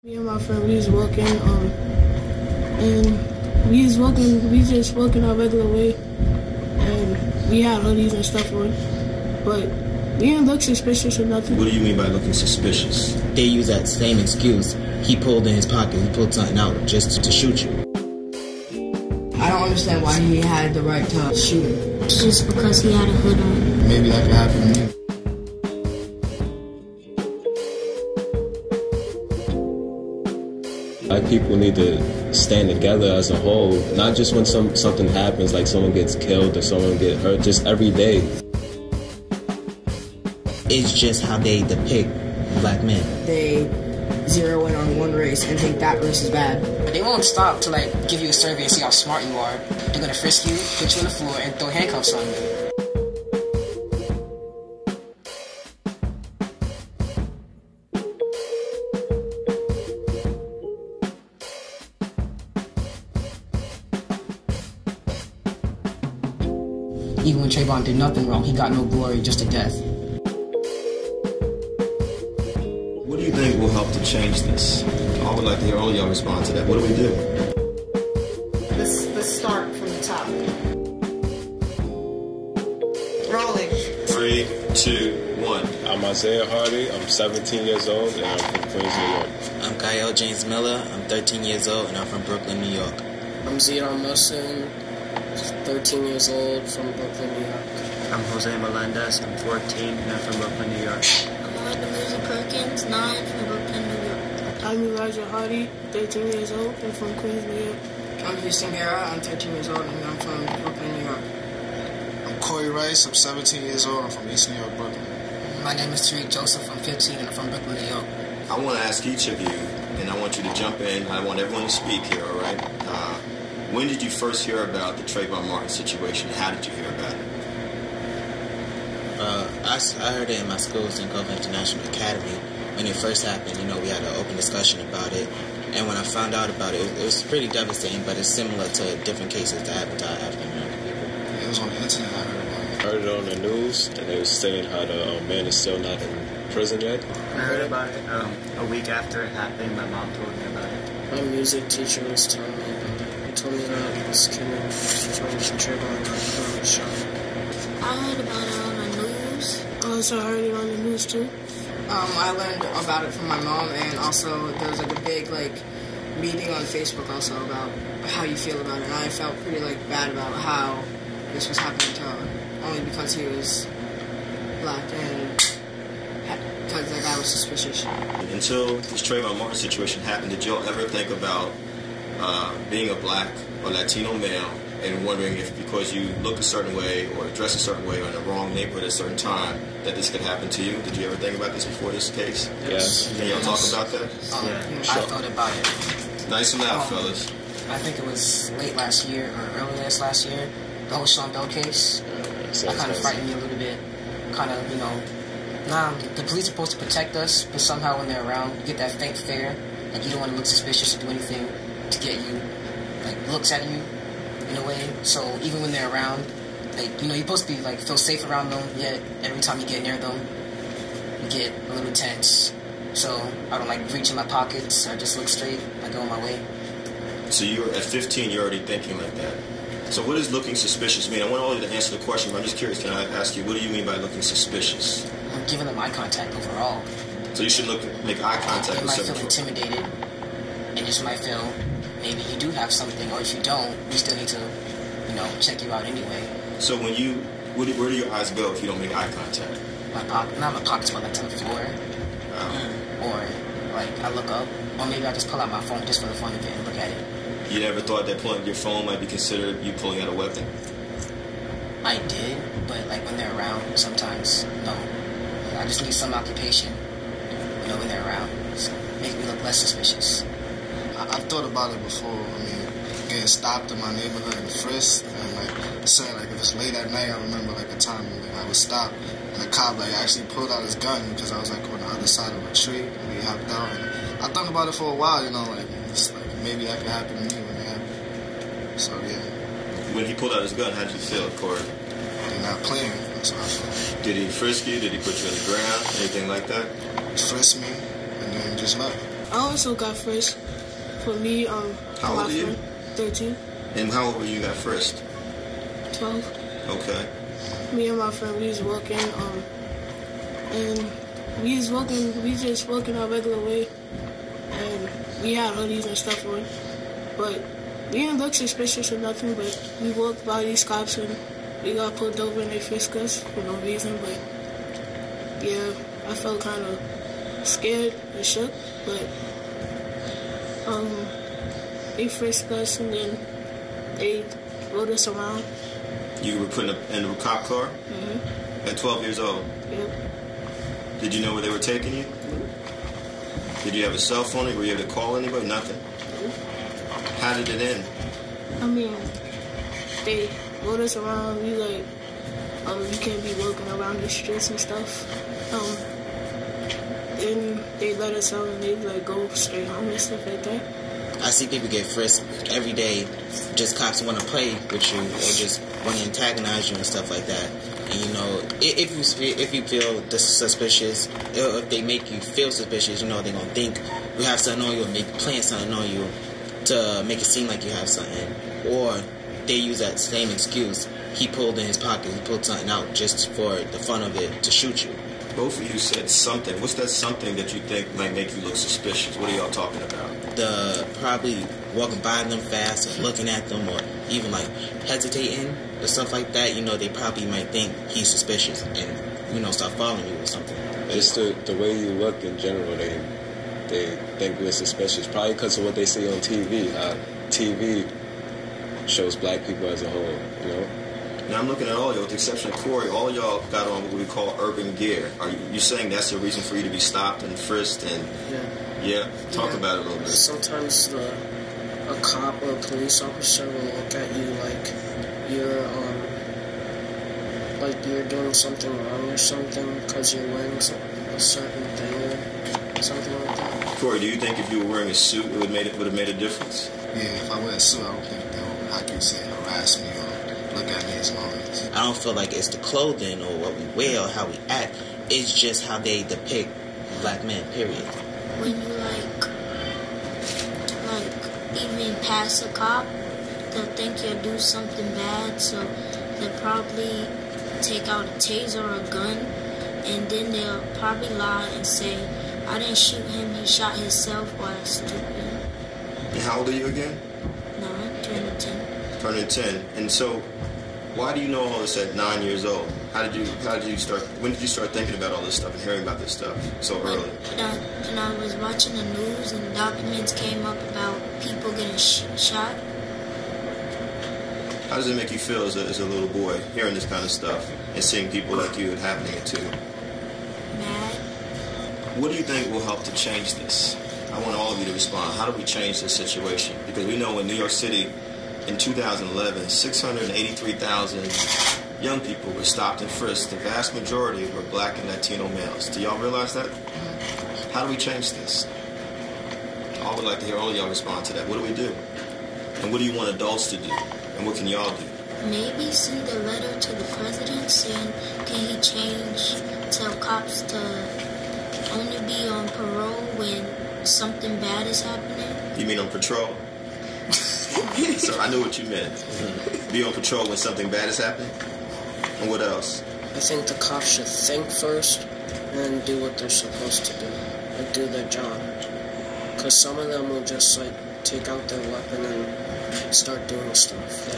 Me and my friend, we was walking, and we just walking our regular way, and we had hoodies and stuff on, but we didn't look suspicious or nothing. What do you mean by looking suspicious? They use that same excuse. He pulled in his pocket, he pulled something out just to shoot you. I don't understand why he had the right to shoot him. Just because he had a hood on. Maybe that could happen to me. Black people need to stand together as a whole, not just when something happens, like someone gets killed or someone gets hurt, just every day. It's just how they depict black men. They zero in on one race and think that race is bad. But they won't stop to give you a survey and see how smart you are. They're gonna frisk you, put you on the floor, and throw handcuffs on you. Even when Trayvon did nothing wrong, he got no glory, just a death. What do you think will help to change this? I would like to hear all of y'all respond to that. What do we do? Let's start from the top. Rolling. 3, 2, 1. I'm Isaiah Hardy, I'm 17 years old, and I'm from Queens, New York. I'm Kyle James Miller, I'm 13 years old, and I'm from Brooklyn, New York. I'm Zidon Wilson, 13 years old, from Brooklyn, New York. I'm Jose Melendez, I'm 14, and I'm from Brooklyn, New York. I'm Amanda Perkins, 9, from Brooklyn, New York. I'm Elijah Hardy, 13 years old, and from Queens, New York. I'm Houston Guerra, I'm 13 years old, and I'm from Brooklyn, New York. I'm Corey Rice, I'm 17 years old, I'm from East New York, Brooklyn. My name is Tariq Joseph, I'm 15, and I'm from Brooklyn, New York. I want to ask each of you, and I want you to jump in. I want everyone to speak here, all right? When did you first hear about the Trayvon Martin situation? How did you hear about it? I heard it in my school, St. International Academy. When it first happened, we had an open discussion about it. And when I found out about it, it was pretty devastating, but it's similar to different cases that happened to African American people. It was on the internet, I heard about it. I heard it on the news, and they were saying how the man is still not in prison yet. I heard about it a week after it happened. My mom told me about it. My music teacher was telling me about it. He told me that this kid from Trayvon got shot. I heard about it on the news. I also heard it on the news too. I learned about it from my mom, and also there was a big meeting on Facebook also about how you feel about it. And I felt pretty bad about how this was happening to him, only because he was black and because that guy was suspicious. Until this Trayvon Martin situation happened, did y'all ever think about being a black or Latino male and wondering if because you look a certain way or dress a certain way or in the wrong neighborhood at a certain time that this could happen to you? Did you ever think about this before this case? Yes. Can y'all talk about that? I thought about it. Nice and loud, fellas. I think it was late last year or early last year, the whole Sean Bell case. That kind of frightened me a little bit. The police are supposed to protect us, but somehow when they're around, you get that faint fear. You don't want to look suspicious or do anything to get you, looks at you in a way. So even when they're around, you're supposed to be feel safe around them, yet every time you get near them, you get a little tense. So I don't reach in my pockets. I just look straight. I go on my way. So you're at 15, you're already thinking like that. So what does looking suspicious mean? I want all of you to answer the question, but I'm just curious. Can I ask you, what do you mean by looking suspicious? I'm giving them eye contact overall. So you should make eye contact. They might feel intimidated, and just might feel maybe you do have something, or if you don't, we still need to, check you out anyway. So where do your eyes go if you don't make eye contact? Not my pockets, but to the floor. Or I look up, or maybe I just pull out my phone just for the fun of it and look at it. You never thought that pulling your phone might be considered you pulling out a weapon? I did, but when they're around, sometimes no. I just need some occupation, when they're around, so make me look less suspicious. I've thought about it before. Getting stopped in my neighborhood and frisked, and say if it's late at night, I remember a time when I was stopped and the cop actually pulled out his gun because I was on the other side of a tree and we hopped out. And I thought about it for a while, maybe that could happen to me when it happened. So yeah. When he pulled out his gun, how did you feel, Corey? They're not playing. That's how I felt. Did he frisk you? Did he put you on the ground? Anything like that? He frisked me and then just left. I also got first. For me, How old are you? 13. And how old were you got first? 12. Okay. Me and my friend, we was walking, and we just walking our regular way, and we had hoodies and stuff on, but we didn't look suspicious or nothing, but we walked by these cops and we got pulled over and they frisked us for no reason, but yeah, I felt kind of scared and shook, but they frisked us and then they rode us around. You were put in a cop car? Mm-hmm. At 12 years old? Yep. Did you know where they were taking you? Did you have a cell phone? Were you able to call anybody? Nothing? How did it end? I mean, they rode us around. We like, you can't be walking around the streets and stuff. Then they let us out and they like go straight home and stuff like that. I see people get frisked every day. Just cops want to play with you or just want to antagonize you and stuff like that. And you know, if you feel suspicious, if they make you feel suspicious, you know they're gonna think you have something on you or plant something on you to make it seem like you have something. Or they use that same excuse. He pulled in his pocket, he pulled something out just for the fun of it to shoot you. Both of you said something. What's that something that you think might make you look suspicious? What are y'all talking about? Probably walking by them fast and looking at them or even like hesitating or stuff like that. You know, they probably might think he's suspicious and, you know, start following you or something. Just the way you look in general, they think we're suspicious. Probably because of what they see on TV. TV shows black people as a whole, you know? Now I'm looking at all y'all, with the exception of Corey, all y'all got on what we call urban gear. Are you saying that's the reason for you to be stopped and frisked and talk about it a little bit? Sometimes a cop or a police officer will look at you like you're doing something wrong or something because you're wearing a certain thing or something like that. Corey, do you think if you were wearing a suit, it would have made a difference? Yeah, if I wear a suit, I don't think they'll, how can you say, harass me or look at me as long as. I don't feel like it's the clothing or what we wear or how we act. It's just how they depict black men, period. When you like even pass a cop, they'll think you'll do something bad, so they'll probably take out a taser or a gun, and then they'll probably lie and say, I didn't shoot him, he shot himself, or I stupid. And how old are you again? 9, turning 10. Turning 10. And so, why do you know all this at 9 years old? When did you start thinking about all this stuff and hearing about this stuff so early? When I was watching the news and documents came up about people getting shot. How does it make you feel as a little boy hearing this kind of stuff and seeing people like you happening it too? Mad. What do you think will help to change this? I want all of you to respond. How do we change this situation? Because we know in New York City in 2011, 683,000 young people were stopped and frisked. The vast majority were black and Latino males. Do y'all realize that? How do we change this? I would like to hear all of y'all respond to that. What do we do? And what do you want adults to do? And what can y'all do? Maybe send a letter to the president saying, can he tell cops to only be on parole when something bad is happening? You mean on patrol? So I knew what you meant. Be on patrol when something bad is happening? And what else? I think the cops should think first and then do what they're supposed to do. Like, do their job. Because some of them will just, take out their weapon and start doing stuff.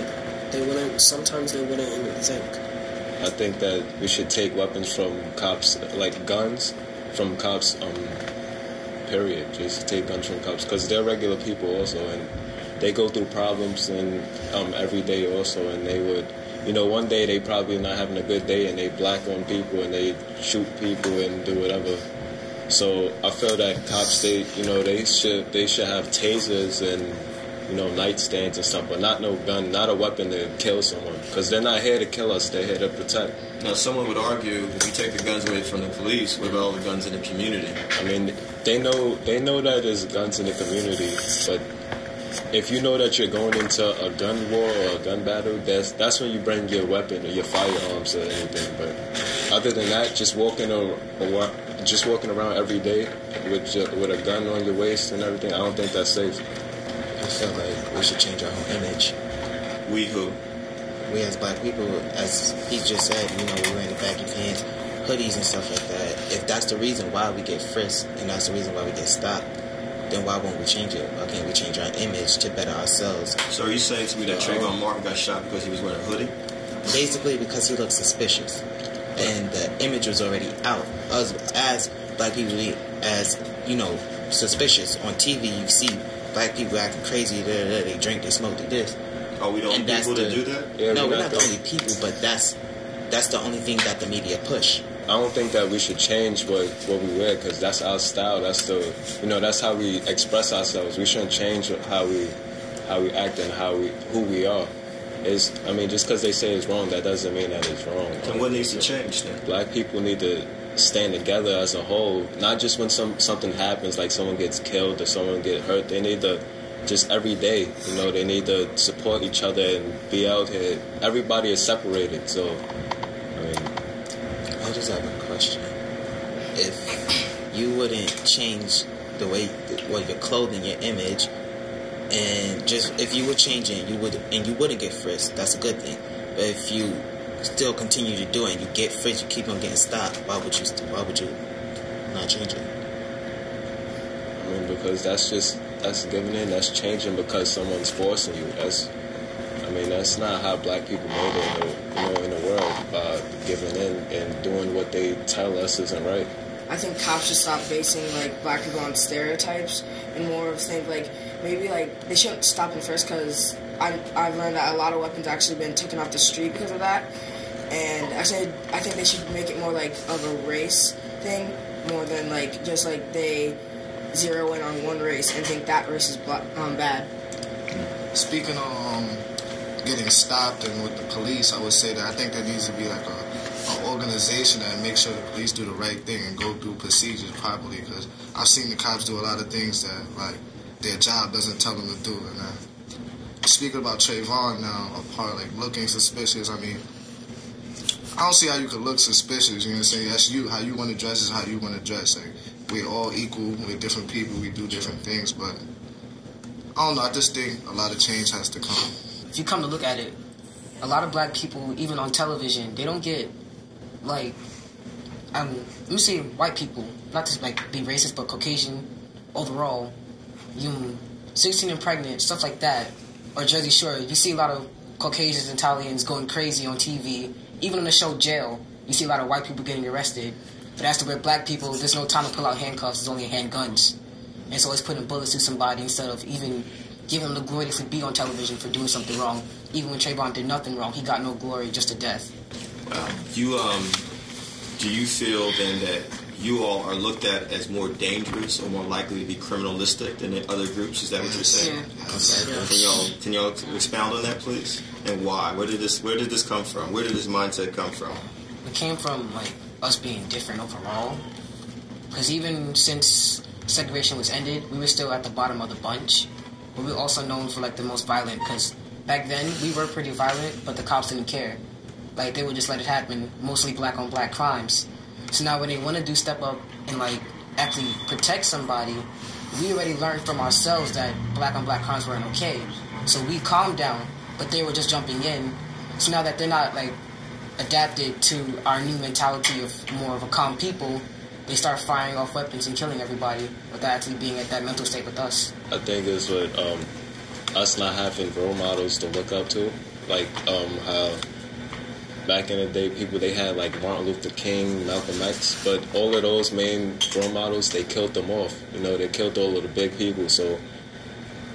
Sometimes they wouldn't even think. I think that we should take weapons from cops, like guns, from cops, period. Just take guns from cops. Because they're regular people also, and they go through problems and every day also, and they would, one day they probably not having a good day and they black on people and they shoot people and do whatever. So I feel that cops, they should have tasers and nightstands and stuff, but not no gun, not a weapon to kill someone, because they're not here to kill us, they're here to protect. Now, someone would argue if we take the guns away from the police, what about all the guns in the community? I mean, they know that there's guns in the community, but if you know that you're going into a gun war or a gun battle, that's when you bring your weapon or your firearms or anything. But other than that, just just walking around every day with a gun on your waist and everything, I don't think that's safe. I feel like we should change our whole image. We who? We as black people, as he just said, you know, we're wearing the baggy pants, hoodies and stuff like that. If that's the reason why we get frisked and that's the reason why we get stopped, then why won't we change it? Why can't we change our image to better ourselves? So are you saying to me that Trayvon Martin got shot because he was wearing a hoodie? Basically because he looked suspicious. And the image was already out. Us, as black people, as, you know, suspicious. On TV, you see black people acting crazy, they drink, they smoke, they this. Are we the only people that do that? Yeah, no, we're not the only people, but that's the only thing that the media push. I don't think that we should change what we wear, because that's our style. That's that's how we express ourselves. We shouldn't change how we act and who we are. Just because they say it's wrong, that doesn't mean that it's wrong. And what needs to change then? Black people need to stand together as a whole, not just when something happens, like someone gets killed or someone get hurt. They need to just every day, they need to support each other and be out here. Everybody is separated, so I just have a question. If you wouldn't change the way, your clothing, your image, and just if you were changing, you wouldn't get frisked, that's a good thing. But if you still continue to do it and you get frisked, you keep on getting stopped, why would you not change it? Because that's giving in, that's changing because someone's forcing you. That's not how black people made it in the world, giving in and doing what they tell us isn't right. I think cops should stop basing black people on stereotypes and more of think maybe they shouldn't stop them first, because I've learned that a lot of weapons actually been taken off the street because of that. And I think they should make it more of a race thing more than just they zero in on one race and think that race is bad. Speaking of getting stopped and with the police, I would say that I think there needs to be an organization that makes sure the police do the right thing and go through procedures properly, because I've seen the cops do a lot of things that their job doesn't tell them to do. And speaking about Trayvon now, apart looking suspicious, I don't see how you could look suspicious. You know what I'm saying? That's you. How you want to dress is how you want to dress. We're all equal. We're different people. We do different things. But I don't know. I just think a lot of change has to come. If you come to look at it, a lot of black people, even on television, they don't get let me say white people, not to be racist, but Caucasian overall, 16 and pregnant, stuff like that, or Jersey Shore, you see a lot of Caucasians and Italians going crazy on TV. Even on the show Jail, you see a lot of white people getting arrested. But as to where black people, there's no time to pull out handcuffs, there's only handguns. And so it's putting bullets through somebody instead of even giving them the glory to be on television for doing something wrong. Even when Trayvon did nothing wrong, he got no glory, just to death. Do you feel then that you all are looked at as more dangerous or more likely to be criminalistic than in other groups? Is that what you're saying? Yeah. Can y'all expound on that, please? And why? Where did this come from? Where did this mindset come from? It came from us being different overall. Because even since segregation was ended, we were still at the bottom of the bunch. But we were also known for the most violent, because back then we were pretty violent, but the cops didn't care. They would just let it happen, mostly black on black crimes. So now when they want to step up and actually protect somebody, we already learned from ourselves that black on black crimes weren't okay. So we calmed down, but they were just jumping in. So now that they're not adapted to our new mentality of more of a calm people, they start firing off weapons and killing everybody without actually being at that mental state with us. I think it's with us not having role models to look up to, how back in the day, people, they had Martin Luther King, Malcolm X, but all of those main role models, they killed them off. They killed all of the big people. So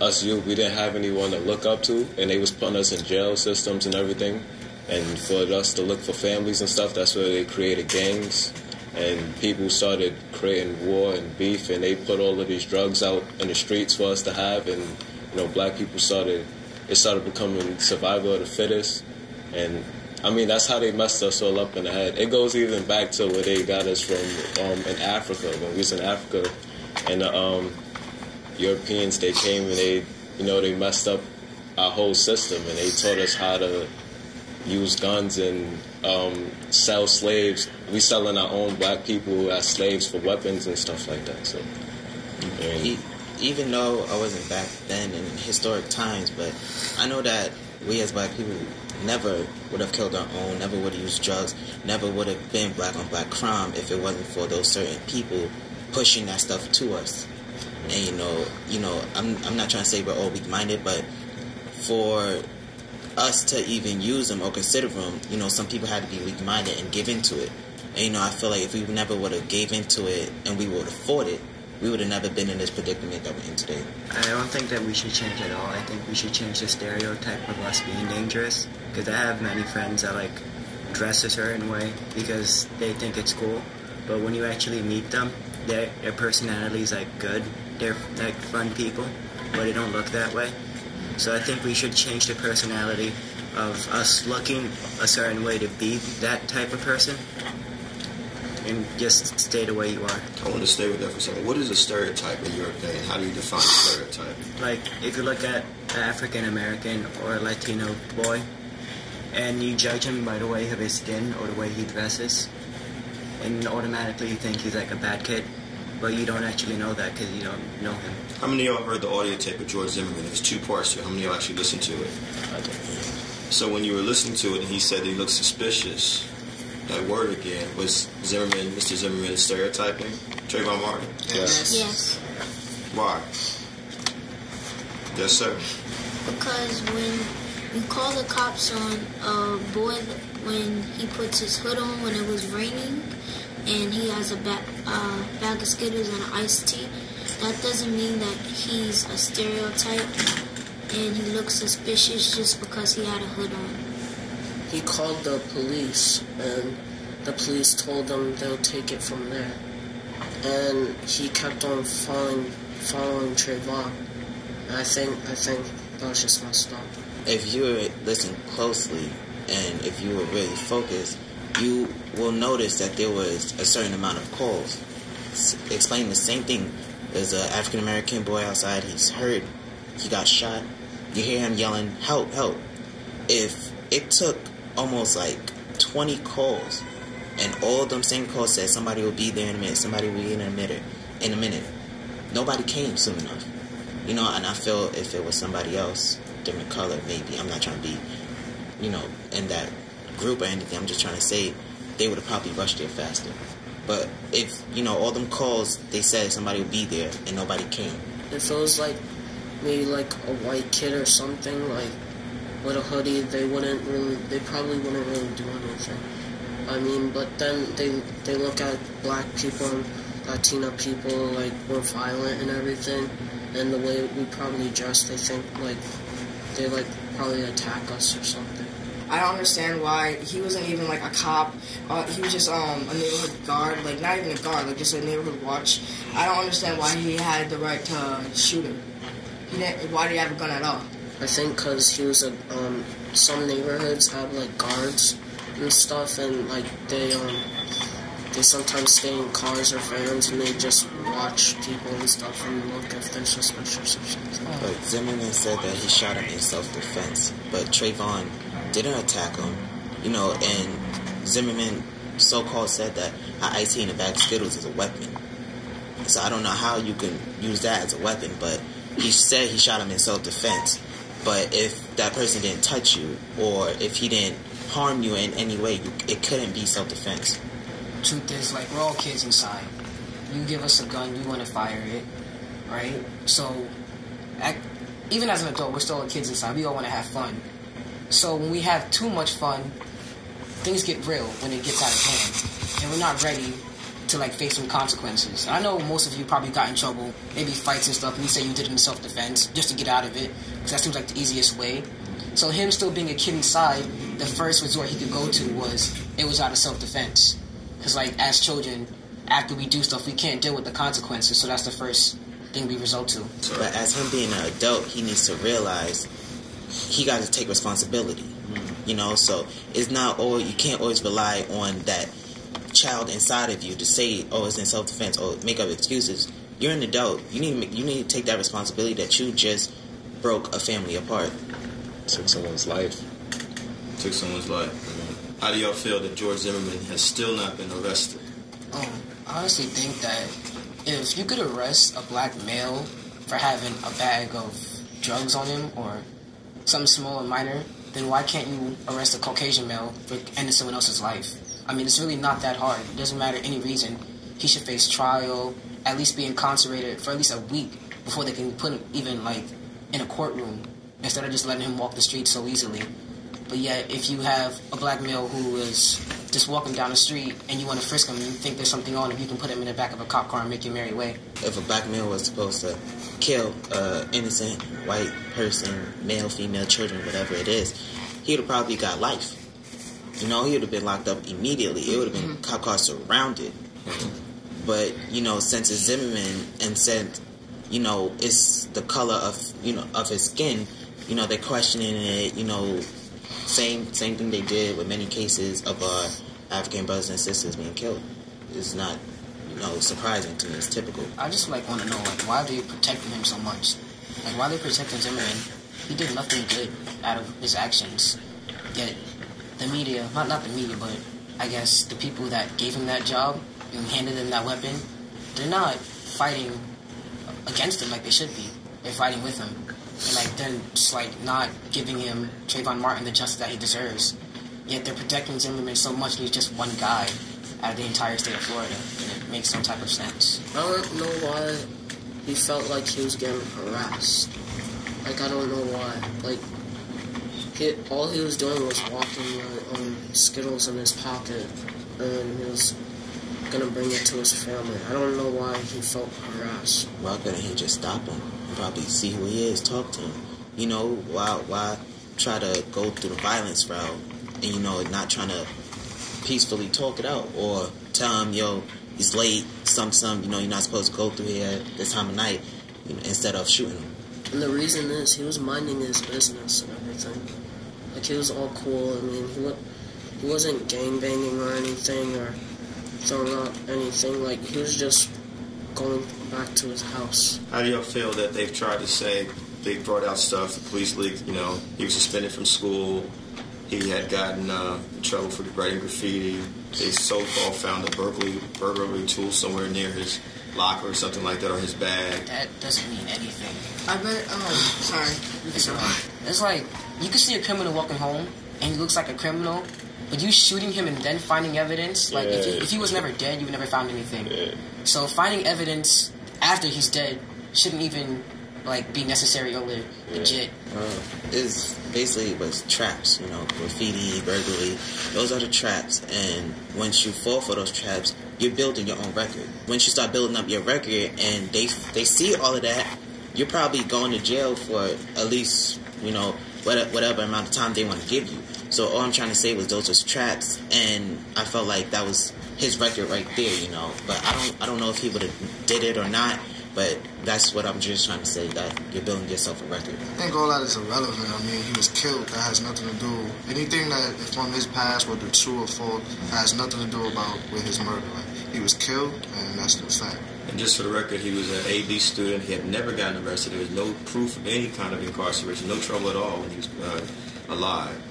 us youth, we didn't have anyone to look up to, and they was putting us in jail systems and everything. And for us to look for families and stuff, that's where they created gangs, and people started creating war and beef, and they put all of these drugs out in the streets for us to have, and black people started becoming survival of the fittest, and that's how they messed us all up in the head. It goes even back to where they got us from in Africa. When we was in Africa, and the Europeans, they came and they messed up our whole system, and they taught us how to use guns and sell slaves. We selling our own black people as slaves for weapons and stuff like that. So, even though I wasn't back then in historic times, but I know that we as black people never would have killed our own, never would have used drugs, never would have been black on black crime if it wasn't for those certain people pushing that stuff to us. And you know, I'm not trying to say we're all weak-minded, but for us to even use them or consider them, you know, some people had to be weak-minded and give into it. And, you know, I feel like if we never would have gave into it and we would have fought it, we would have never been in this predicament that we're in today. I don't think that we should change at all. I think we should change the stereotype of us being dangerous. Because I have many friends that, like, dress a certain way because they think it's cool. But when you actually meet them, their personality is, like, good. They're, like, fun people, but they don't look that way. So I think we should change the personality of us looking a certain way to be that type of person. And just stay the way you are. I want to stay with that for a second. What is a stereotype in your opinion? How do you define a stereotype? Like, if you look at an African American or a Latino boy, and you judge him by the way of his skin or the way he dresses, and automatically you think he's like a bad kid, but you don't actually know that because you don't know him. How many of y'all heard the audio tape of George Zimmerman? There's 2 parts to it. How many of y'all actually listened to it? So when you were listening to it and he said that he looked suspicious, that word again, was Mr. Zimmerman stereotyping Trayvon Martin? Yes. Why? Yes, sir. Because when you call the cops on a boy when he puts his hood on when it was raining and he has a bag of Skittles and an iced tea, that doesn't mean that he's a stereotype and he looks suspicious just because he had a hood on. He called the police, and the police told him they'll take it from there. And he kept on following Trayvon. And I think that was just messed up. If you listen closely and if you were really focused, you will notice that there was a certain amount of calls explaining the same thing. There's an African American boy outside. He's hurt. He got shot. You hear him yelling, "Help! Help!" If it took almost like 20 calls, and all of them same calls said somebody will be there in a minute, somebody will be in a minute. Nobody came soon enough. You know, and I feel if it was somebody else, different color, maybe, I'm not trying to be, you know, in that group or anything, I'm just trying to say they would have probably rushed there faster. But if, you know, all them calls, they said somebody would be there, and nobody came. If it was like, maybe like a white kid or something, like, with a hoodie, they probably wouldn't really do anything. I mean, but then they look at black people and Latino people, like, we're violent and everything, and the way we probably dress, they think, like, they, like, probably attack us or something. I don't understand why he wasn't even, like, a cop. He was just a neighborhood guard, like, not even a guard, like, just a neighborhood watch. I don't understand why he had the right to shoot him. Why did he have a gun at all? I think because he was some neighborhoods have, like, guards and stuff, and, like, they sometimes stay in cars or vans, and they just watch people and stuff and look if they're suspicious or something. But Zimmerman said that he shot him in self-defense, but Trayvon didn't attack him, you know, and Zimmerman so-called said that an iced tea in a bag of Skittles is a weapon. So I don't know how you can use that as a weapon, but he said he shot him in self-defense. But if that person didn't touch you, or if he didn't harm you in any way, it couldn't be self-defense. Truth is, like, we're all kids inside. You give us a gun, we want to fire it, right? So, even as an adult, we're still kids inside. We all want to have fun. So when we have too much fun, things get real when it gets out of hand. And we're not ready to, like, face some consequences. I know most of you probably got in trouble, maybe fights and stuff, and you say you did it in self-defense just to get out of it, because that seems like the easiest way. So him still being a kid inside, the first resort he could go to was out of self-defense. Because, like, as children, after we do stuff, we can't deal with the consequences, so that's the first thing we resort to. But as him being an adult, he needs to realize he got to take responsibility. You know, so it's not all, you can't always rely on that child inside of you to say, oh, it's in self-defense, or make up excuses. You're an adult. You need to take that responsibility that you just broke a family apart. Took someone's life. took someone's life. How do y'all feel that George Zimmerman has still not been arrested? I honestly think that if you could arrest a black male for having a bag of drugs on him or something small and minor, then why can't you arrest a Caucasian male for ending someone else's life? I mean, it's really not that hard. It doesn't matter any reason. He should face trial, at least be incarcerated for at least a week before they can put him even, like, in a courtroom instead of just letting him walk the street so easily. But yet, if you have a black male who is just walking down the street and you want to frisk him and you think there's something on him, you can put him in the back of a cop car and make your merry way. If a black male was supposed to kill innocent white person, male, female, children, whatever it is, he would have probably got life. You know, he would have been locked up immediately. It would have been cop cars surrounded. But, you know, since it's Zimmerman and said, you know, it's the color of, you know, of his skin, you know, they're questioning it, you know, same thing they did with many cases of our African brothers and sisters being killed. It's not, you know, surprising to me. It's typical. I just, like, want to know, like, why are they protecting him so much? Like, why are they protecting Zimmerman? He did nothing good out of his actions. Yet, the media, not the media, but I guess the people that gave him that job and handed him that weapon, they're not fighting against him like they should be. They're fighting with him. And, like, they're just, like, not giving him, Trayvon Martin, the justice that he deserves. Yet they're protecting Zimmerman so much and he's just one guy out of the entire state of Florida. And it makes no type of sense. I don't know why he felt like he was getting harassed. Like, I don't know why. Like, all he was doing was walking with Skittles in his pocket, and he was gonna bring it to his family. I don't know why he felt harassed. Why couldn't he just stop him and probably see who he is, talk to him? You know, why try to go through the violence route and, you know, not trying to peacefully talk it out or tell him, yo, he's late, you know, you're not supposed to go through here this time of night, you know, instead of shooting him. And the reason is he was minding his business and everything. Like, he was all cool. I mean, he wasn't gangbanging or anything or throwing up anything. Like, he was just going back to his house. How do y'all feel that they've tried to say, they brought out stuff, the police leaked, you know, he was suspended from school, he had gotten in trouble for writing graffiti, they so-called found a burglary tool somewhere near his locker or something like that, or his bag. That doesn't mean anything. I bet, sorry. It's like, you can see a criminal walking home, and he looks like a criminal, but you shooting him and then finding evidence, like, if he was never dead, you would never found anything. Yeah. So finding evidence after he's dead shouldn't even, like, be necessary or legit. It's basically was traps, you know, graffiti, burglary. Those are the traps, and once you fall for those traps, you're building your own record. Once you start building up your record and they see all of that, you're probably going to jail for at least, you know, whatever amount of time they want to give you. So all I'm trying to say was those was traps, and I felt like that was his record right there, you know. But I don't know if he would have did it or not. But that's what I'm just trying to say, that you're building yourself a record. I think all that is irrelevant. I mean, he was killed. That has nothing to do. Anything that is from his past, whether true or false, has nothing to do with his murder. Like, he was killed, and that's the fact. And just for the record, he was an AD student. He had never gotten arrested. There was no proof of any kind of incarceration, no trouble at all when he was alive.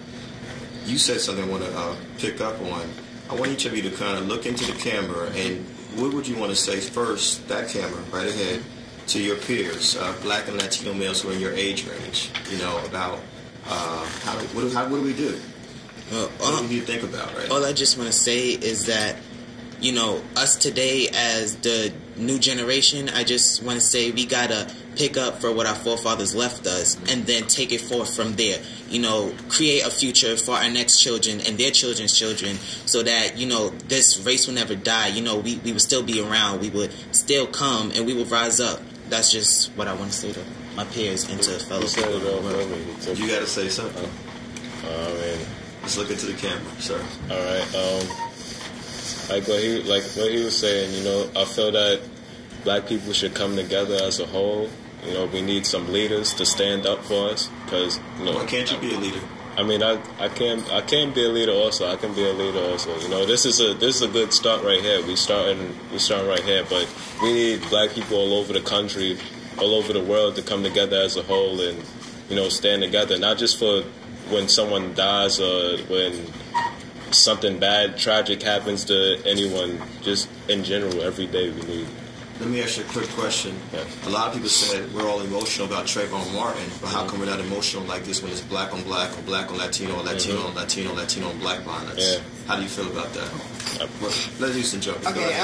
You said something I want to pick up on. I want each of you to kind of look into the camera, and what would you want to say first, that camera right ahead, to your peers, Black and Latino males who are in your age range, you know, about what do we do? What do you think about, right? All I just want to say is that, you know, us today as the new generation, I just want to say we got to pick up for what our forefathers left us and then take it forth from there. You know, create a future for our next children and their children's children so that, you know, this race will never die. You know, we would still be around. We would still come and we will rise up. That's just what I want to say to my peers and to fellow people. You got to say something. Man. Let's look into the camera, sir. All right. Like what he was saying, you know, I feel that black people should come together as a whole. You know, we need some leaders to stand up for us, because, you know. Why can't you be a leader? I mean, I can be a leader also. I can be a leader also. You know, this is a good start right here. We starting right here, but we need black people all over the country, all over the world to come together as a whole and, you know, stand together, not just for when someone dies or when something bad, tragic happens to anyone, just in general, every day we need. Let me ask you a quick question. Yeah. A lot of people said we're all emotional about Trayvon Martin, but how come we're not emotional like this when it's black on black or black on Latino or Latino on Latino, Latino on black violence? Yeah. How do you feel about that? Well, let's do some joking. Okay,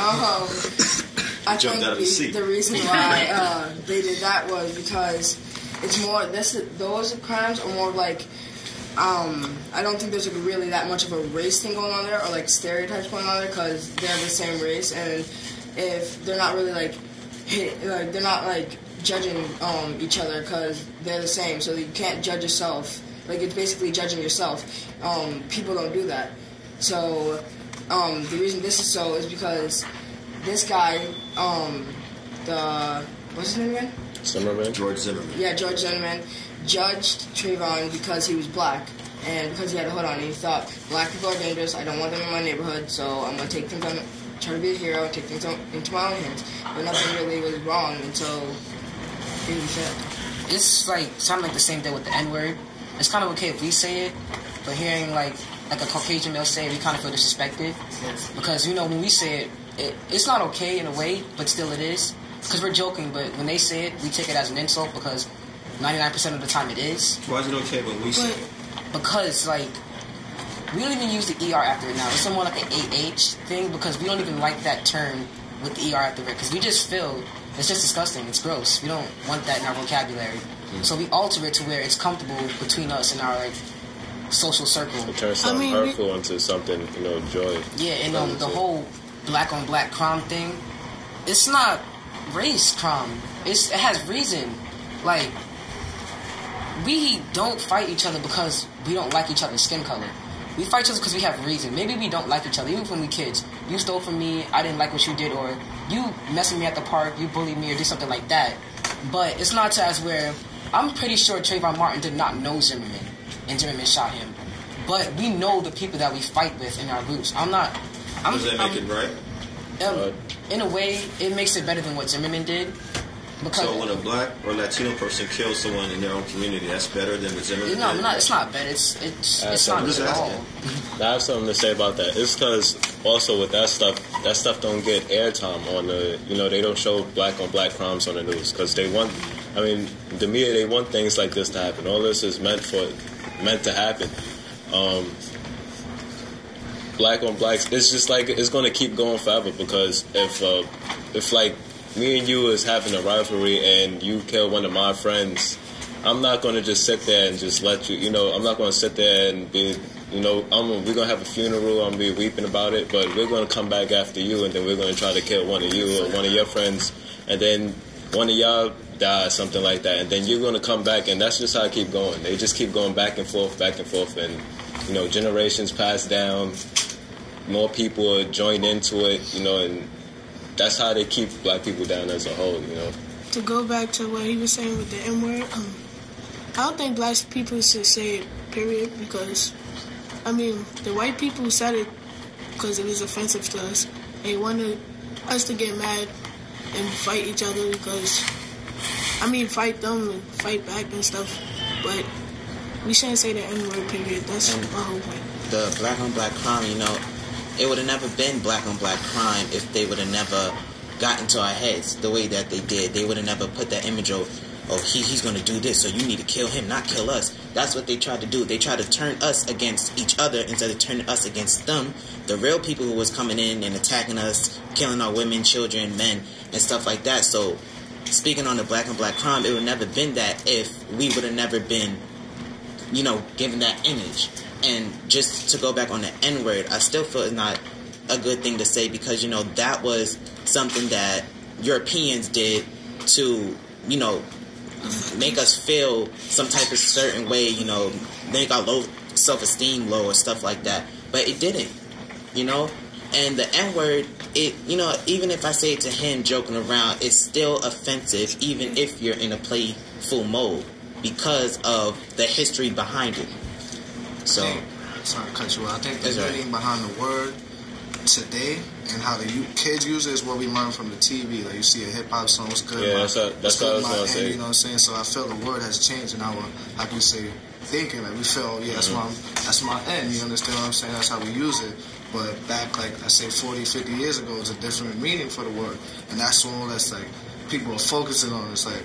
I Jumped out of his seat. the reason why they did that was because it's more, those crimes are more like, I don't think there's like really that much of a race thing going on there or like stereotypes going on there because they're the same race, and if they're not really like they're not like judging each other because they're the same, so you can't judge yourself. Like it's basically judging yourself. People don't do that. So the reason this is so is because this guy, what's his name again? Zimmerman? George Zimmerman. Yeah, George Zimmerman judged Trayvon because he was black and because he had a hood on. He thought black people are dangerous. I don't want them in my neighborhood, so I'm gonna take things on. Try to be a hero, take things into my own hands. But nothing really was wrong until he was dead. It's like sound like the same thing with the N-word. It's kind of okay if we say it, but hearing like a Caucasian male say it, we kind of feel disrespected. Yes. Because when we say it, it's not okay in a way, but still it is. Because we're joking, but when they say it, we take it as an insult because 99% of the time it is. Why is it okay when we say it? Because like we don't even use the ER after it now. It's somewhat like an AH thing because we don't even like that term with the ER after it because we just feel it's just disgusting. It's gross. We don't want that in our vocabulary. Mm-hmm. So we alter it to where it's comfortable between us and our like social circle. It turns something hurtful into something, joy. Yeah, and the whole black on black crime thing, it's not race crime. It has reason. Like, we don't fight each other because we don't like each other's skin color. We fight each other because we have reason. Maybe we don't like each other, even when we kids. You stole from me, I didn't like what you did, or you messed with me at the park, you bullied me, or did something like that. But it's not as where, I'm pretty sure Trayvon Martin did not know Zimmerman, and Zimmerman shot him. But we know the people that we fight with in our groups. Does that make it right? In a way, it makes it better than what Zimmerman did. Because so when a black or Latino person kills someone in their own community, that's better than what Zimmerman did? No, it's not better. It's not good at all. I have something to say about that. It's because also with that stuff don't get airtime on the, they don't show black on black crimes on the news because the media, they want things like this to happen. All this is meant to happen. Black on blacks, it's just like it's going to keep going forever because if like me and you is having a rivalry and you kill one of my friends, I'm not going to just sit there and just let you, I'm not going to sit there and be, we're going to have a funeral, I'm going to be weeping about it, but we're going to come back after you and then we're going to try to kill one of you or one of your friends, and then one of y'all die, something like that, and then you're going to come back, and that's just how it keep going. They just keep going back and forth, and, generations pass down, more people join into it, and that's how they keep black people down as a whole, To go back to what he was saying with the N-word, I don't think black people should say it, period, because, the white people said it because it was offensive to us. They wanted us to get mad and fight each other because, fight them and fight back and stuff, but we shouldn't say the N-word, period. That's my whole point. The black on black crime, it would have never been black on black crime if they would have never got into our heads the way that they did. They would have never put that image of, he's going to do this, so you need to kill him, not kill us. That's what they tried to do. They tried to turn us against each other instead of turning us against them, the real people who was coming in and attacking us, killing our women, children, men, and stuff like that. So, speaking on the black on black crime, it would have never been that if we would have never been, given that image. And just to go back on the N-word, I still feel it's not a good thing to say because, that was something that Europeans did to, make us feel some type of certain way, make our low self-esteem low or stuff like that. But it didn't, And the N-word, even if I say it to him joking around, it's still offensive even if you're in a playful mode because of the history behind it. So, sorry to cut you off. I think the meaning behind the word today and how the kids use it is what we learn from the TV. Like you see a hip hop song, it's good. Yeah, that's what I was gonna say. You know what I'm saying? So I feel the word has changed in our, like we say, thinking. Like we feel, yeah, that's my end. You understand what I'm saying? That's how we use it. But back, like I say, 40, 50 years ago, it's a different meaning for the word, and that's all that's like people are focusing on. It's like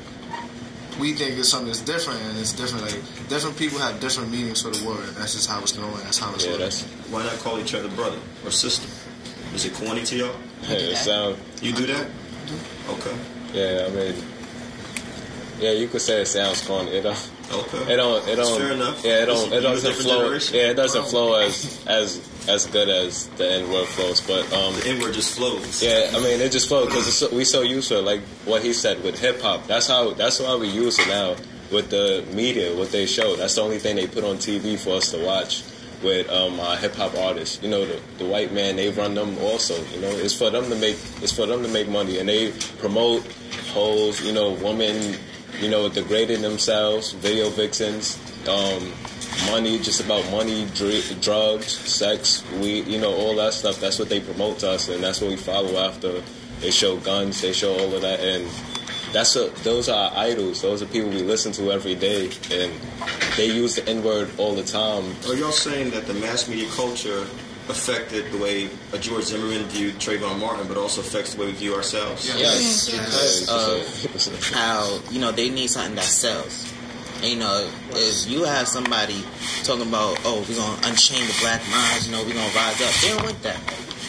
we think it's something that's different, and it's different. Like different people have different meanings for the word. That's just how it's going. That's how it's going. Why not call each other brother or sister? Is it corny to y'all? It sound. You do that? Okay. Yeah, I mean, yeah, you could say it sounds corny. It don't. Okay. It don't. Fair enough. Yeah, it don't. It doesn't flow. Generation? Yeah, it doesn't flow as good as the N-word flows. But the N-word just flows. Yeah, I mean, it just flows because we so used to it. Like what he said with hip hop. That's why we use it now with the media. What they show. That's the only thing they put on TV for us to watch. With hip hop artists, you know, the white man, they run them also. You know, it's for them to make money, and they promote hoes, you know, women, you know, degrading themselves, video vixens, money, just about money, drugs, sex, weed, you know, all that stuff. That's what they promote to us, and that's what we follow after. They show guns, they show all of that, and those are our idols. Those are people we listen to every day, and they use the N-word all the time. Are y'all saying that the mass media culture affected the way George Zimmerman viewed Trayvon Martin, but also affects the way we view ourselves? Yes, because of how, you know, they need something that sells. And, you know, if you have somebody talking about, oh, we're going to unchain the black minds, you know, we're going to rise up, they don't want that.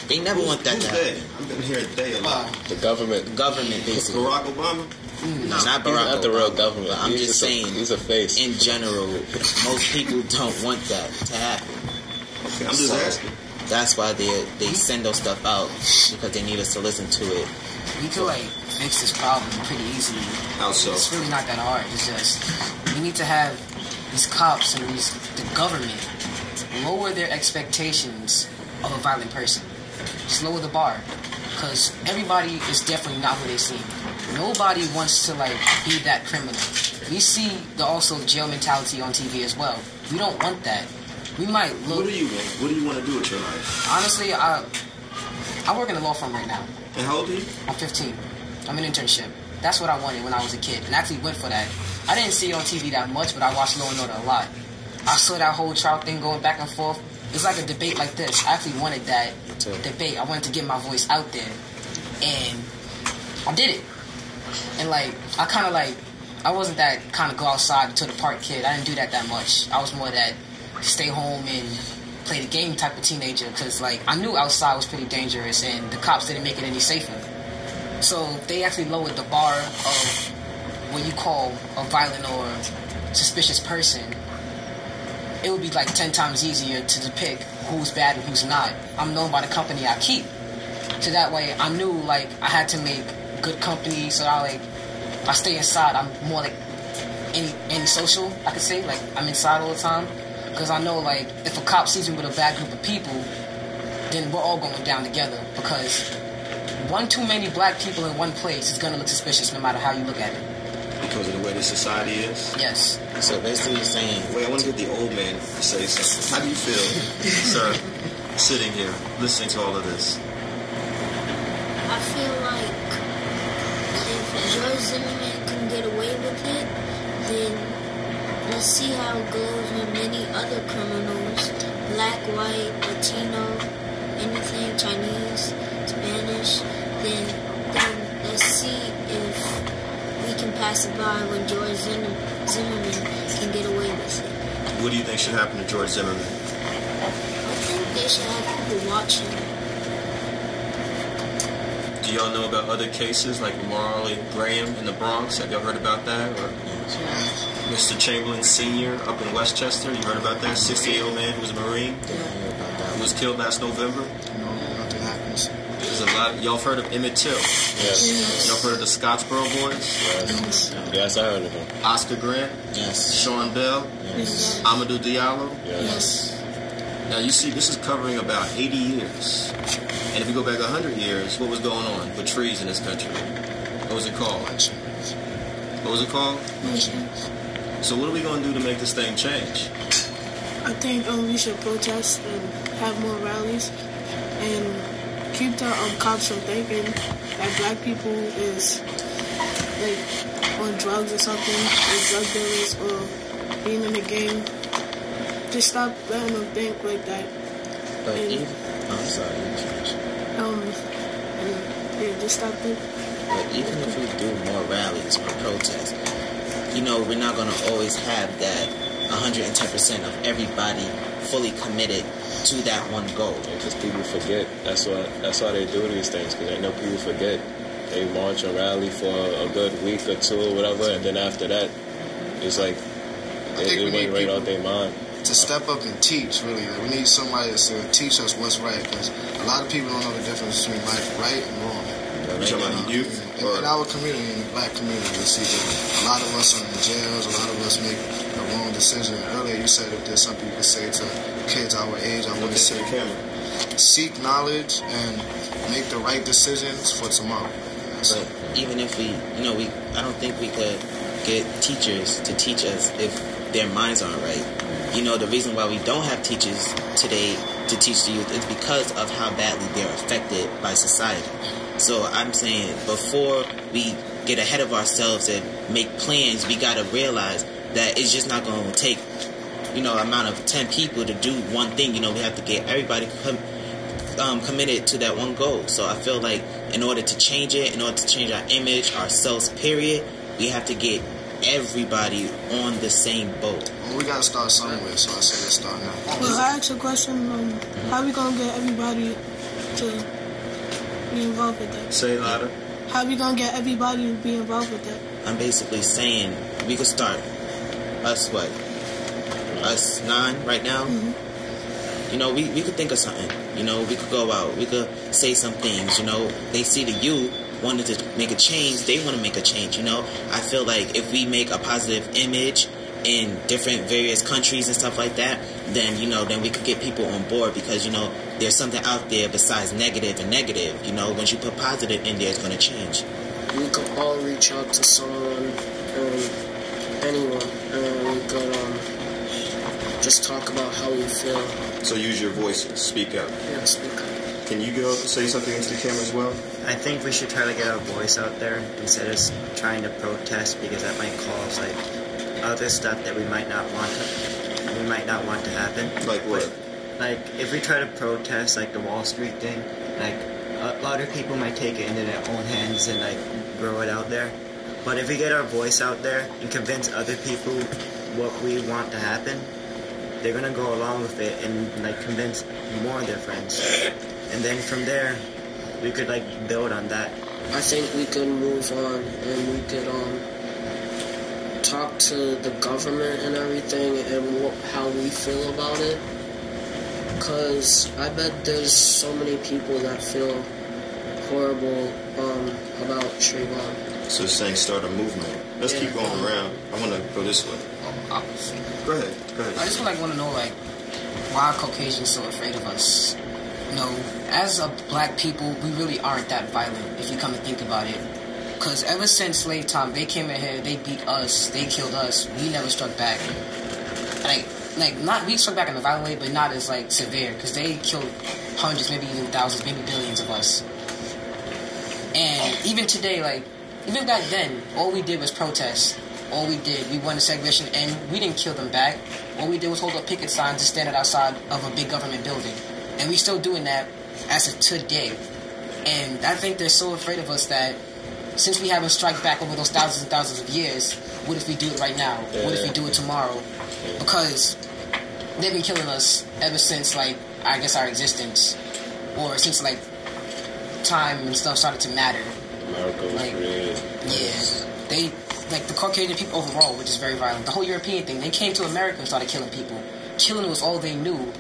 They never want that to happen. I've been hearing they a lot. The government. The government, basically. Barack Obama? No, not Barack Obama. Not the real government. I'm just saying, he's a face. In general, most people don't want that to happen. Okay, I'm just asking. That's why they send those stuff out, because they need us to listen to it. We could like fix this problem pretty easily. How so? It's really not that hard. It's just we need to have these cops and the government lower their expectations of a violent person. Just lower the bar, because everybody is definitely not who they seem. Nobody wants to like be that criminal. We see also the jail mentality on TV as well. We don't want that. We might look. What do you want? What do you want to do with your life? Honestly, I work in a law firm right now. And how old are you? I'm 15. I'm an internship. That's what I wanted when I was a kid, and I actually went for that. I didn't see it on TV that much, but I watched Law and Order a lot. I saw that whole trial thing going back and forth. It's like a debate like this. I actually wanted that debate. I wanted to get my voice out there, and I did it. And like, I wasn't that kind of go outside to the park kid. I didn't do that much. I was more that stay home and play the game type of teenager, because like I knew outside was pretty dangerous, and the cops didn't make it any safer. So they actually lowered the bar of what you call a violent or suspicious person. It would be like 10 times easier to depict who's bad and who's not. I'm known by the company I keep. So that way I knew like I had to make good company, so I stay inside. I'm more like any social, I could say. Like I'm inside all the time. Because I know like if a cop sees me with a bad group of people, then we're all going down together. Because one too many black people in one place is going to look suspicious no matter how you look at it. Because of the way the society is? Yes. So basically you're saying... Wait, I want to get the old man to say something. How do you feel, sir, sitting here, listening to all of this? I feel like if George Zimmerman can get away with it, then let's see how it goes with many other criminals. Black, white, Latino, anything, Chinese, Spanish. Then let's see if we can pass it by when George Zimmerman can get away with it. What do you think should happen to George Zimmerman? I think they should have people watch him. Do y'all know about other cases like Marley Graham in the Bronx? Have y'all heard about that? Or Mr. Chamberlain Sr. up in Westchester? You heard about that? 68-year-old man who was a Marine? Who was killed last November? No, nothing happens. There's a lot. Y'all have heard of Emmett Till? Yes. Y'all heard of the Scottsboro Boys? Yes, I heard of him. Oscar Grant? Yes. Sean Bell? Yes. Amadou Diallo? Yes. Now you see, this is covering about 80 years. And if we go back 100 years, what was going on with trees in this country? What was it called? What was it called? So what are we going to do to make this thing change? I think we should protest and have more rallies and keep the cops from thinking that black people is like on drugs or something, or drug dealers, or being in the gang. Just stop letting them think like that. But and, even, I'm sorry, you finish. Yeah, just stop it. But even if we do more rallies, more protests, you know, we're not going to always have that 110% of everybody fully committed to that one goal. Because people forget. That's why they do these things. Because I know people forget. They march and rally for a good week or two or whatever, and then after that, it's like it went right out their mind. To step up and teach, really. Like, we need somebody to teach us what's right, because a lot of people don't know the difference between right and wrong. You talking about youth? In our community, in the black community, we see that a lot of us are in jails, a lot of us make the wrong decision. Earlier you said if there's something you could say to kids our age, I want to say seek knowledge and make the right decisions for tomorrow. But even if we, I don't think we could get teachers to teach us if their minds aren't right. You know, the reason why we don't have teachers today to teach the youth is because of how badly they're affected by society. So I'm saying before we get ahead of ourselves and make plans, we got to realize that it's just not going to take, amount of 10 people to do one thing. We have to get everybody committed to that one goal. So I feel like in order to change it, in order to change our image, ourselves, period, we have to get everybody on the same boat. Well, we got to start somewhere, so I say let's start now. Well, I asked a question, how are we going to get everybody to be involved with that? Say it louder. How are we going to get everybody to be involved with that? I'm basically saying we could start us 9 right now. Mm-hmm. We could think of something. We could go out. We could say some things. They see the youth wanted to make a change. They want to make a change. I feel like if we make a positive image in different various countries and stuff like that, then then we could get people on board, because there's something out there besides negative and negative. Once you put positive in there, it's going to change. We could all reach out to someone, anyone, and we could just talk about how we feel. So use your voice, speak up. Yeah, speak up. Can you go say something into the camera as well? I think we should try to get our voice out there instead of trying to protest, because that might cause other stuff that we might not want to happen. Like what? Like if we try to protest the Wall Street thing, a lot of people might take it into their own hands and grow it out there. But if we get our voice out there and convince other people what we want to happen, they're gonna go along with it and convince more of their friends. And then from there, we could build on that. I think we could move on and we could talk to the government and everything and how we feel about it. Because I bet there's so many people that feel horrible about Trayvon. So it's saying start a movement. Let's keep going around. I want to go this way. Go ahead. I just want to know why are Caucasians so afraid of us? As a black people, we really aren't that violent if you come to think about it. Because ever since slave time, they came in here, they beat us, they killed us. We never struck back. We struck back in a violent way, but not as severe. Because they killed hundreds, maybe even thousands, maybe billions of us. And even today, even back then, all we did was protest. All we did, we wanted segregation, and we didn't kill them back. All we did was hold up picket signs and stand outside of a big government building. And we're still doing that as of today. And I think they're so afraid of us that since we haven't struck back over those thousands and thousands of years, what if we do it right now? What if we do it tomorrow? Because they've been killing us ever since, I guess, our existence. Or since, time and stuff started to matter. America was created. Yeah. They, the Caucasian people overall, which is very violent. The whole European thing, they came to America and started killing people. Killing was all they knew.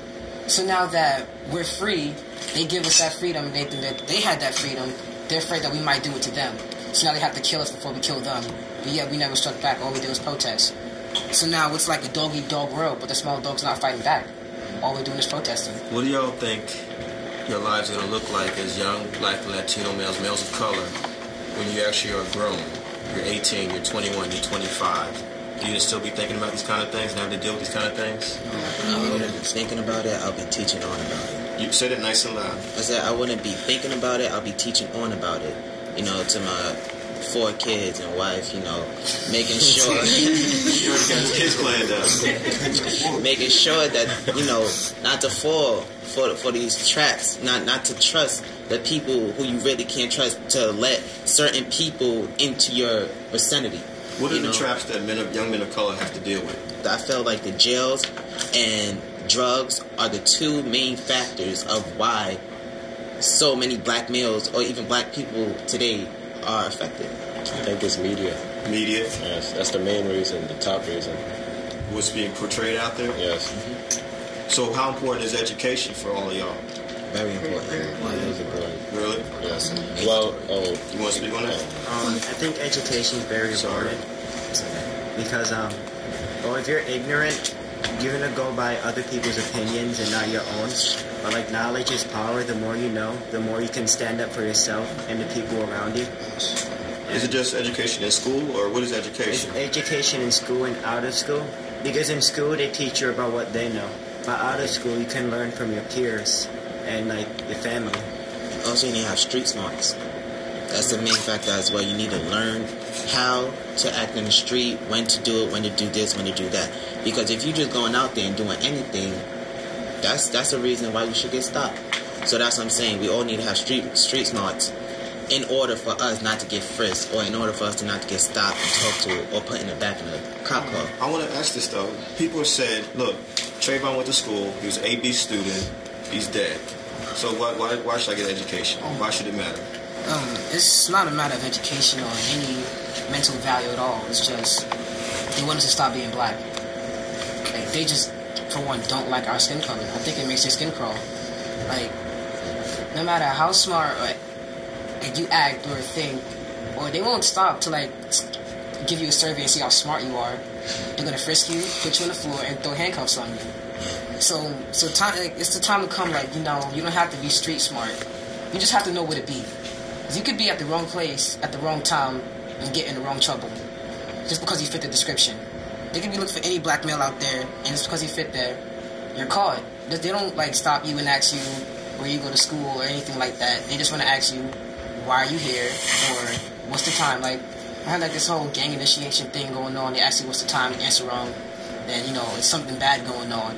So now that we're free, they give us that freedom. They think that they had that freedom. They're afraid that we might do it to them. So now they have to kill us before we kill them. But yet we never struck back. All we did was protest. So now it's like a dog-eat-dog world, but the small dog's not fighting back. All we're doing is protesting. What do y'all think your lives are going to look like as young Black and Latino males, males of color, when you actually are grown? You're 18, you're 21, you're 25. Do you still be thinking about these kind of things and have to deal with these kind of things? I'll be thinking about it. I'll be teaching on about it. You said it nice and loud. I said I wouldn't be thinking about it. I'll be teaching on about it. You know, to my 4 kids and wife. You know, making sure. You already got his kids planned out. Making sure that, you know, not to fall for these traps. Not to trust the people who you really can't trust. To let certain people into your vicinity. What are the traps that young men of color have to deal with? I feel like the jails and drugs are the 2 main factors of why so many black males or even black people today are affected. I think it's media. Media? Yes, that's the main reason, the top reason. What's being portrayed out there? Yes. Mm-hmm. So how important is education for all of y'all? Very important. Really? Yes. Well, you want to speak on that? I think education is very important because, well, if you're ignorant, you're gonna go by other people's opinions and not your own. But like, knowledge is power. The more you know, the more you can stand up for yourself and the people around you. Is it just education in school, or what is education? It's education in school and out of school. Because in school they teach you about what they know. But out of school you can learn from your peers and like your family. Also, you need to have street smarts. That's the main factor as well. You need to learn how to act in the street, when to do it, when to do this, when to do that. Because if you're just going out there and doing anything, that's the reason why you should get stopped. So that's what I'm saying. We all need to have street smarts in order for us not to get frisked, or in order for us to not to get stopped and talked to or put in the back of the cop car. I want to ask this though. People have said, look, Trayvon went to school, he was an AB student, he's dead. So why should I get education? Why should it matter? It's not a matter of education or any mental value at all. It's just they want us to stop being black. Like, they just, for one, don't like our skin color. I think it makes their skin crawl. Like, no matter how smart or you act or think, or they won't stop to like give you a survey and see how smart you are. They're gonna frisk you, put you on the floor, and throw handcuffs on you. So time, like, it's the time to come. Like, you know, you don't have to be street smart. You just have to know where to be. 'Cause you could be at the wrong place at the wrong time and get in the wrong trouble just because you fit the description. They could be looking for any black male out there, and just because you fit there, you're caught. They don't like stop you and ask you where you go to school or anything like that. They just want to ask you, why are you here, or what's the time? Like, I had like this whole gang initiation thing going on. They ask you what's the time, and answer wrong, then, you know, it's something bad going on.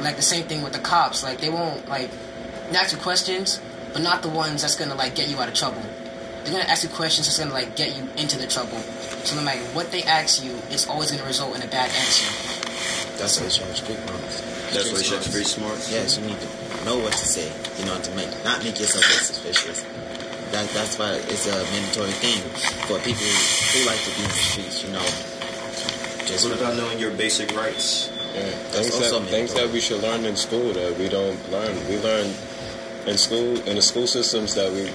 Like the same thing with the cops. Like, they won't like ask you questions, but not the ones that's gonna like get you out of trouble. They're gonna ask you questions that's gonna like get you into the trouble. So no matter what they ask you, it's always gonna result in a bad answer. That's why you should have street smarts. That's why you should have street smarts? Yes, you need to know what to say, you know, to not make yourself look suspicious. That's why it's a mandatory thing for people who like to be in the streets, you know. Just what about knowing your basic rights? Yeah, things that we should learn in school that we don't learn. We learn in school, in the school systems that we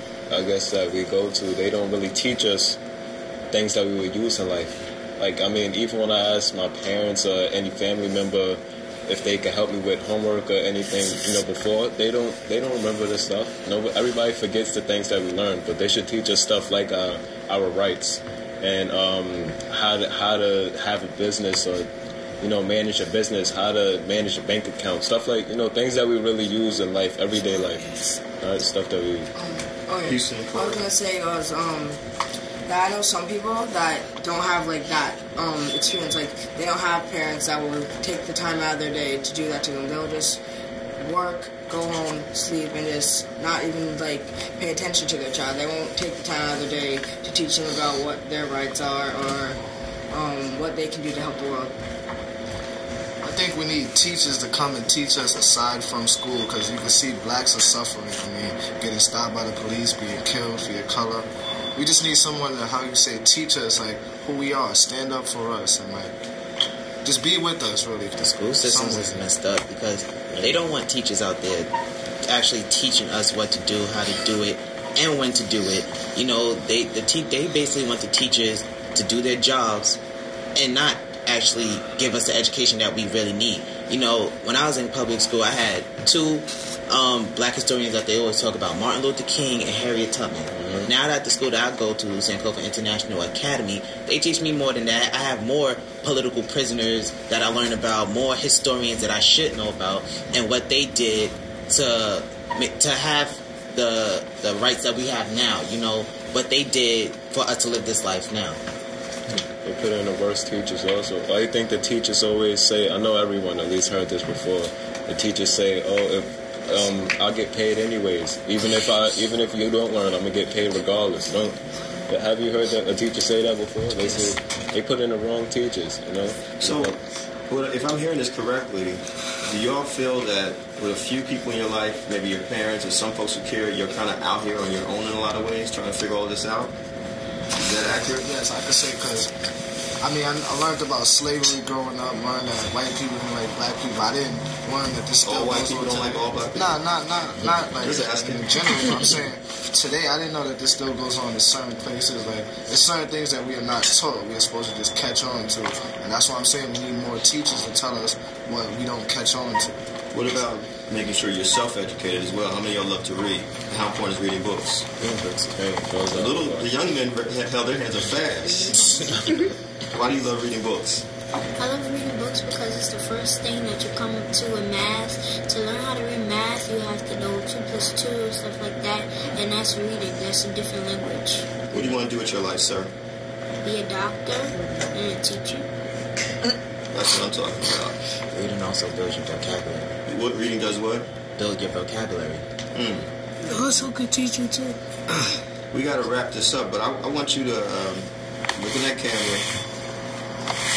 go to. They don't really teach us things that we would use in life. Like, I mean, even when I ask my parents or any family member if they can help me with homework or anything, you know, before, they don't remember this stuff. Everybody forgets the things that we learned, but they should teach us stuff like our rights and how to have a business, or, you know, manage a business, how to manage a bank account, stuff like, you know, things that we really use in life, everyday life. Stuff that we. I was gonna say was that I know some people that don't have like that experience. Like, they don't have parents that will take the time out of their day to do that to them. They'll just work, go home, sleep, and just not even like pay attention to their child. They won't take the time out of their day to teach them about what their rights are, or what they can do to help the world. I think we need teachers to come and teach us aside from school, because you can see blacks are suffering. I mean, getting stopped by the police, being killed for your color. We just need someone to, teach us, like, who we are, stand up for us, and, like, just be with us, really. The school system is messed up because they don't want teachers out there actually teaching us what to do, how to do it, and when to do it. You know, they basically want the teachers to do their jobs and not actually give us the education that we really need. You know, when I was in public school, I had two black historians that they always talk about, Martin Luther King and Harriet Tubman. Mm-hmm. Now that the school that I go to, Sankofa International Academy, they teach me more than that. I have more political prisoners that I learn about, more historians that I should know about, and what they did to have the rights that we have now. You know what they did for us to live this life now. They put in the worst teachers also. I think the teachers always say, I know everyone at least heard this before. The teachers say, "Oh, if I get paid anyways, even if you don't learn, I'm gonna get paid regardless." Have you heard a teacher say that before? They say they put in the wrong teachers. You know. So, if I'm hearing this correctly, do y'all feel that with a few people in your life, maybe your parents or some folks who care, you're kind of out here on your own in a lot of ways, trying to figure all this out? Is that accurate? Yes, I could say, because I learned about slavery growing up, learned that white people didn't like black people. I didn't learn that this all white people don't like all black people. Not like in general. I'm saying today I didn't know that this still goes on in certain places. Like there's certain things that we are not taught. We are supposed to just catch on to, and that's why I'm saying we need more teachers to tell us what we don't catch on to. What about making sure you're self-educated as well? How many of y'all love to read? How important is reading books? The young men held their hands up fast. Why do you love reading books? I love reading books because it's the first thing that you come up to in math. To learn how to read math, you have to know 2 + 2, stuff like that, and that's reading. That's a different language. What do you want to do with your life, sir? Be a doctor and a teacher. That's what I'm talking about. Reading also builds your vocabulary. What reading does what? Build your vocabulary. It also could teach you too. We got to wrap this up, but I want you to look in that camera.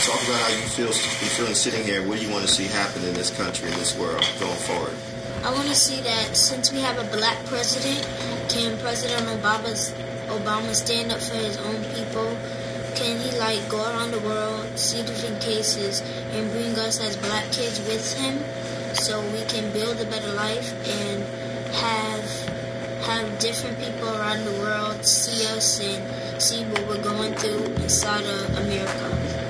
Talk about how you feel sitting here. What do you want to see happen in this country, in this world, going forward? I want to see that since we have a black president, can President Obama stand up for his own people? Can he go around the world, see different cases, and bring us as black kids with him, so we can build a better life and have different people around the world see us and see what we're going through inside of America.